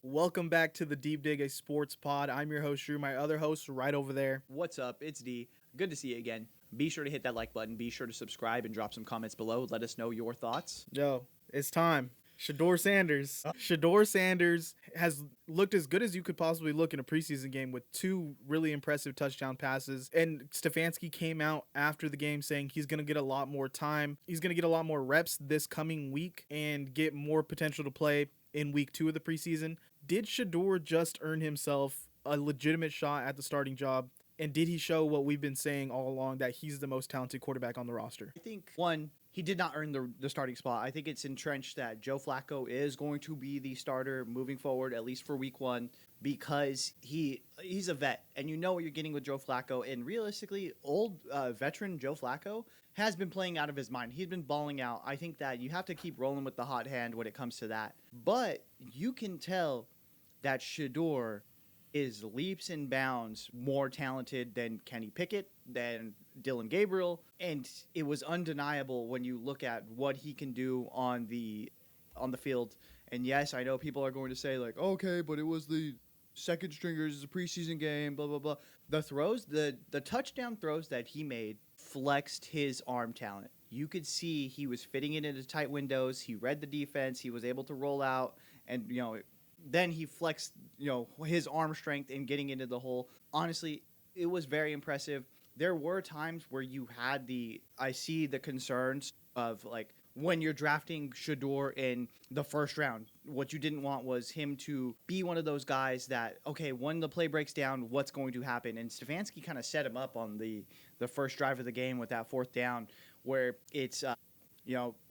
Welcome back to the Deep Dig, a sports pod. I'm your host, Drew. My other host, right over there. What's up? It's Dee. Good to see you again. Be sure to hit that like button. Be sure to subscribe and drop some comments below. Let us know your thoughts. Yo, it's time. Shedeur Sanders. Shedeur Sanders has looked as good as you could possibly look in a preseason game with two really impressive touchdown passes. And Stefanski came out after the game saying he's going to get a lot more time. He's going to get a lot more reps this coming week and get more potential to play in week 2 of the preseason. Did Shedeur just earn himself a legitimate shot at the starting job? And did he show what we've been saying all along, that he's the most talented quarterback on the roster? I think, one, he did not earn the starting spot. I think it's entrenched that Joe Flacco is going to be the starter moving forward, at least for week 1, because he's a vet. And you know what you're getting with Joe Flacco. And realistically, old veteran Joe Flacco has been playing out of his mind. He's been balling out. I think that you have to keep rolling with the hot hand when it comes to that. But you can tell that Shedeur is leaps and bounds more talented than Kenny Pickett, than Dylan Gabriel, and it was undeniable when you look at what he can do on the field. And yes, I know people are going to say like, okay, but it was the second stringers, it's a preseason game, blah blah blah. The throws, the touchdown throws that he made flexed his arm talent. You could see he was fitting it into tight windows. He read the defense. He was able to roll out, and then he flexed, his arm strength in getting into the hole. Honestly, it was very impressive. There were times where I see the concerns of like when you're drafting Shedeur in the first round, what you didn't want was him to be one of those guys that, okay, when the play breaks down, what's going to happen? And Stefanski kind of set him up on the first drive of the game with that fourth down where it's,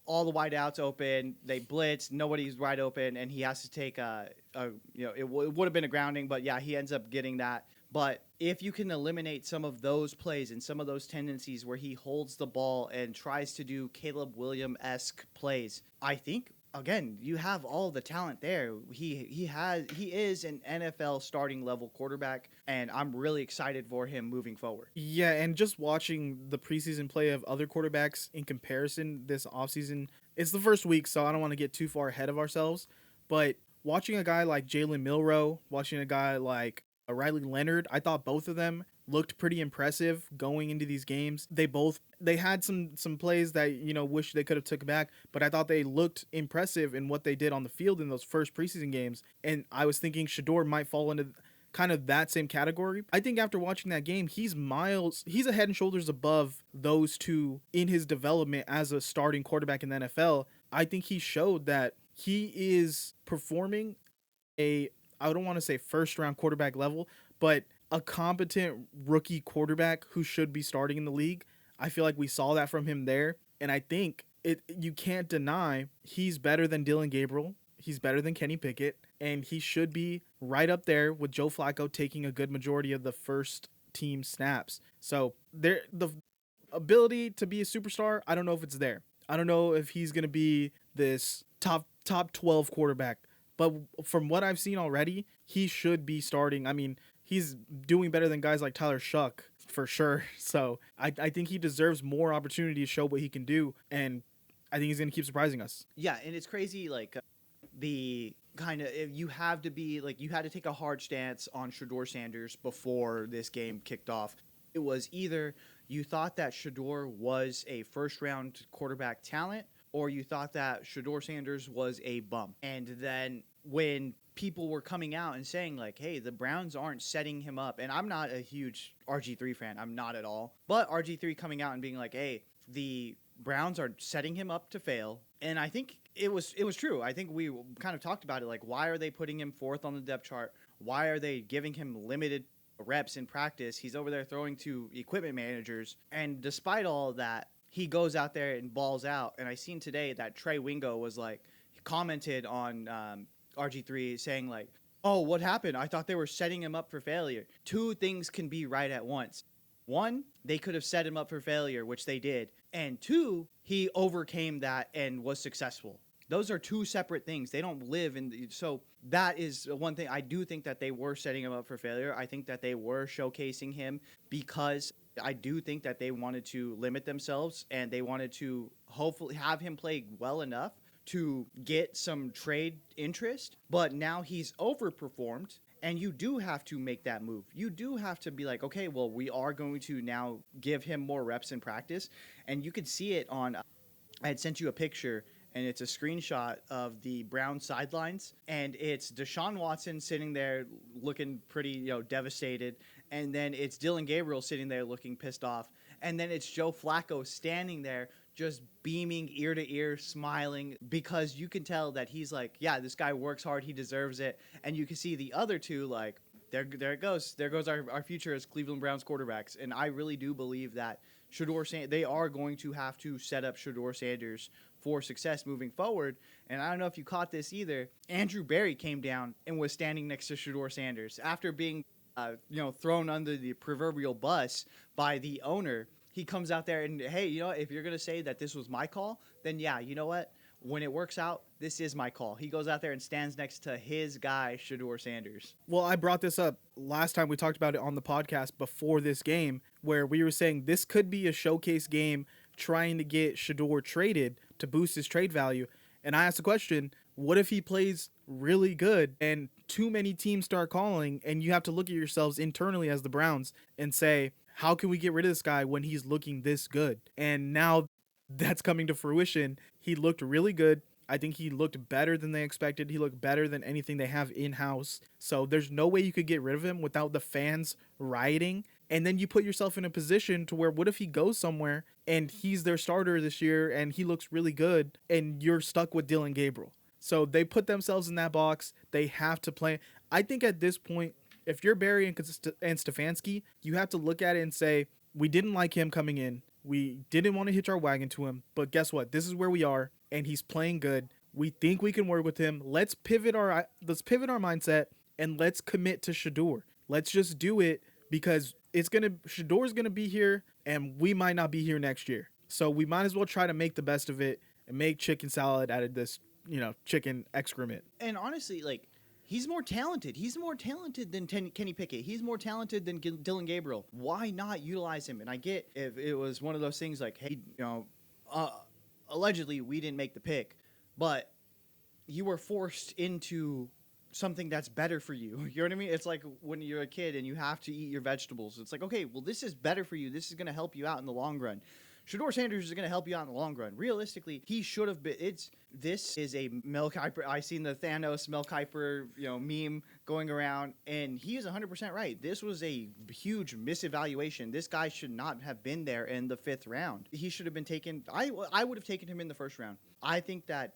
all the wideouts open, they blitz, nobody's wide open, and he has to take it would have been a grounding, but yeah, he ends up getting that. But if you can eliminate some of those plays and some of those tendencies where he holds the ball and tries to do Caleb Williams-esque plays, I think, again, you have all the talent there. He is an NFL starting level quarterback, and I'm really excited for him moving forward. Yeah, and just watching the preseason play of other quarterbacks in comparison this offseason, it's the first week, so I don't want to get too far ahead of ourselves, but watching a guy like Jalen Milroe, watching a guy like Riley Leonard, I thought both of them looked pretty impressive going into these games. They had some plays that, wish they could have took back, but I thought they looked impressive in what they did on the field in those first preseason games. And I was thinking Shedeur might fall into kind of that same category. I think after watching that game, he's a head and shoulders above those two in his development as a starting quarterback in the NFL. I think he showed that he is performing I don't want to say first round quarterback level, but a competent rookie quarterback who should be starting in the league. I feel like we saw that from him there. And I think you can't deny he's better than Dylan Gabriel. He's better than Kenny Pickett. And he should be right up there with Joe Flacco taking a good majority of the first team snaps. So the ability to be a superstar, I don't know if it's there. I don't know if he's going to be this top 12 quarterback. But from what I've seen already, he should be starting. I mean, he's doing better than guys like Tyler Shuck for sure. So I think he deserves more opportunity to show what he can do. And I think he's going to keep surprising us. Yeah, and it's crazy, like, the kind of, you had to take a hard stance on Shedeur Sanders before this game kicked off. It was either you thought that Shedeur was a first-round quarterback talent, or you thought that Shedeur Sanders was a bum. And then when people were coming out and saying, like, hey, the Browns aren't setting him up, and I'm not a huge RG3 fan, I'm not at all, but RG3 coming out and being like, hey, the Browns are setting him up to fail, and I think it was true. I think we kind of talked about it, like, why are they putting him fourth on the depth chart? Why are they giving him limited reps in practice? He's over there throwing to equipment managers, and despite all of that, he goes out there and balls out. And I seen today that Trey Wingo was like, he commented on RG3 saying like, oh, what happened? I thought they were setting him up for failure. Two things can be right at once. One, they could have set him up for failure, which they did. And two, he overcame that and was successful. Those are two separate things. They don't live in so that is one thing. I do think that they were setting him up for failure. I think that they were showcasing him because I do think that they wanted to limit themselves and they wanted to hopefully have him play well enough to get some trade interest, but now he's overperformed. And you do have to make that move. You do have to be like, okay, well, we are going to now give him more reps in practice. And you could see it on, I had sent you a picture, and it's a screenshot of the Browns sidelines. And it's Deshaun Watson sitting there looking pretty, devastated. And then it's Dylan Gabriel sitting there looking pissed off. And then it's Joe Flacco standing there just beaming ear to ear, smiling, because you can tell that he's like, yeah, this guy works hard, he deserves it. And you can see the other two like, there it goes. There goes our future as Cleveland Browns quarterbacks. And I really do believe that they are going to have to set up Shedeur Sanders for success moving forward. And I don't know if you caught this either. Andrew Berry came down and was standing next to Shedeur Sanders after being thrown under the proverbial bus by the owner. He comes out there and, hey, if you're going to say that this was my call, then yeah, you know what? When it works out, this is my call. He goes out there and stands next to his guy, Shedeur Sanders. Well, I brought this up last time we talked about it on the podcast before this game, where we were saying this could be a showcase game trying to get Shedeur traded to boost his trade value. And I asked the question, what if he plays really good and too many teams start calling, and you have to look at yourselves internally as the Browns and say, how can we get rid of this guy when he's looking this good? And now that's coming to fruition. He looked really good. I think he looked better than they expected. He looked better than anything they have in-house. So there's no way you could get rid of him without the fans rioting. And then you put yourself in a position to where, what if he goes somewhere and he's their starter this year and he looks really good and you're stuck with Dylan Gabriel? So they put themselves in that box. They have to play. I think at this point, if you're Barry and Stefanski, you have to look at it and say, we didn't like him coming in. We didn't want to hitch our wagon to him. But guess what? This is where we are, and he's playing good. We think we can work with him. Let's pivot our mindset, and let's commit to Shedeur. Let's just do it, because Shedeur's gonna be here, and we might not be here next year. So we might as well try to make the best of it and make chicken salad out of this, chicken excrement. And honestly, he's more talented. He's more talented than Kenny Pickett. He's more talented than Dylan Gabriel. Why not utilize him? And I get if it was one of those things like, hey, allegedly we didn't make the pick, but you were forced into something that's better for you. You know what I mean? It's like when you're a kid and you have to eat your vegetables. It's like, okay, well, this is better for you. This is going to help you out in the long run. Shedeur Sanders is going to help you out in the long run. Realistically, he should have been. This is a Mel Kiper. I seen the Thanos Mel Kiper, meme going around, and he is 100% right. This was a huge misevaluation. This guy should not have been there in the 5th round. He should have been taken. I would have taken him in the 1st round. I think that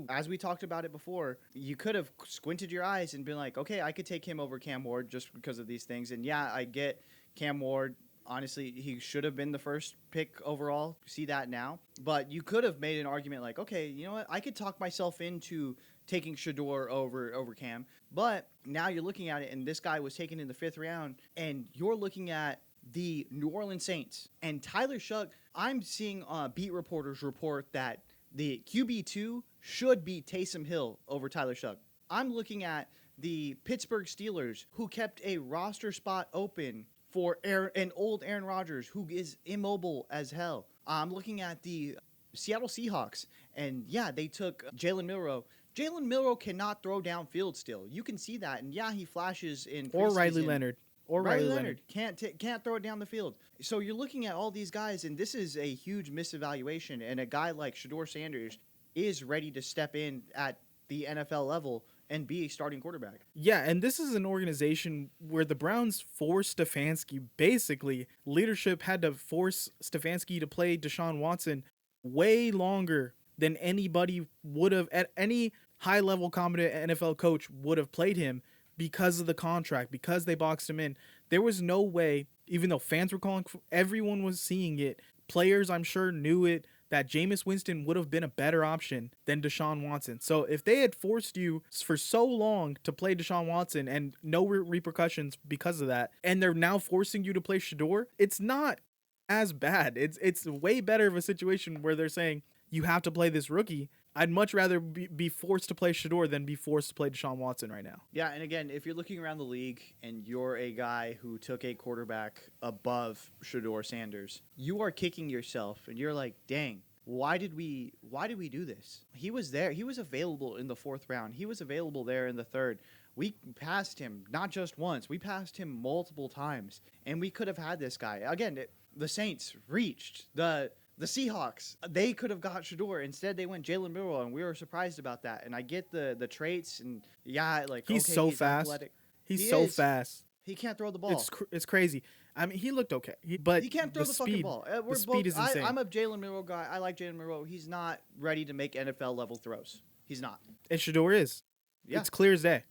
as we talked about it before, you could have squinted your eyes and been like, okay, I could take him over Cam Ward just because of these things. And yeah, I get Cam Ward. Honestly, he should have been the first pick overall. See that now. But you could have made an argument like, okay, you know what? I could talk myself into taking Shedeur over Cam. But now you're looking at it, and this guy was taken in the 5th round, and you're looking at the New Orleans Saints. And Tyler Shugg, I'm seeing beat reporters report that the QB2 should be Taysom Hill over Tyler Shugg. I'm looking at the Pittsburgh Steelers, who kept a roster spot open for an old Aaron Rodgers, who is immobile as hell. I'm looking at the Seattle Seahawks, and yeah, they took Jalen Milroe. Jalen Milroe cannot throw downfield still. You can see that, and yeah, he flashes in Or preseason. Riley Leonard. Riley Leonard can't throw it down the field. So you're looking at all these guys, and this is a huge misevaluation. And a guy like Shedeur Sanders is ready to step in at the NFL level and be a starting quarterback. Yeah, and this is an organization where the Browns forced Stefanski. Basically, leadership had to force Stefanski to play Deshaun Watson way longer than anybody would have, at any high-level competent NFL coach would have played him, because of the contract, because they boxed him in. There was no way, even though fans were calling, everyone was seeing it. Players, I'm sure, knew it, that Jameis Winston would have been a better option than Deshaun Watson. So if they had forced you for so long to play Deshaun Watson and no repercussions because of that, and they're now forcing you to play Shedeur, it's not as bad. It's way better of a situation where they're saying you have to play this rookie. I'd much rather be forced to play Shedeur than be forced to play Deshaun Watson right now. Yeah, and again, if you're looking around the league and you're a guy who took a quarterback above Shedeur Sanders, you are kicking yourself, and you're like, dang, why did we do this? He was there. He was available in the 4th round. He was available there in the 3rd. We passed him not just once. We passed him multiple times, and we could have had this guy. Again, the Saints reached the Seahawks. They could have got Shedeur. Instead, they went Jalen Milroe, and we were surprised about that. And I get the traits, and he's so fast. Athletic. He's so fast. He can't throw the ball. It's crazy. I mean, he looked okay, but he can't throw the fucking ball. The speed is insane. I'm a Jalen Milroe guy. I like Jalen Milroe. He's not ready to make NFL level throws. He's not. And Shedeur is. Yeah. It's clear as day.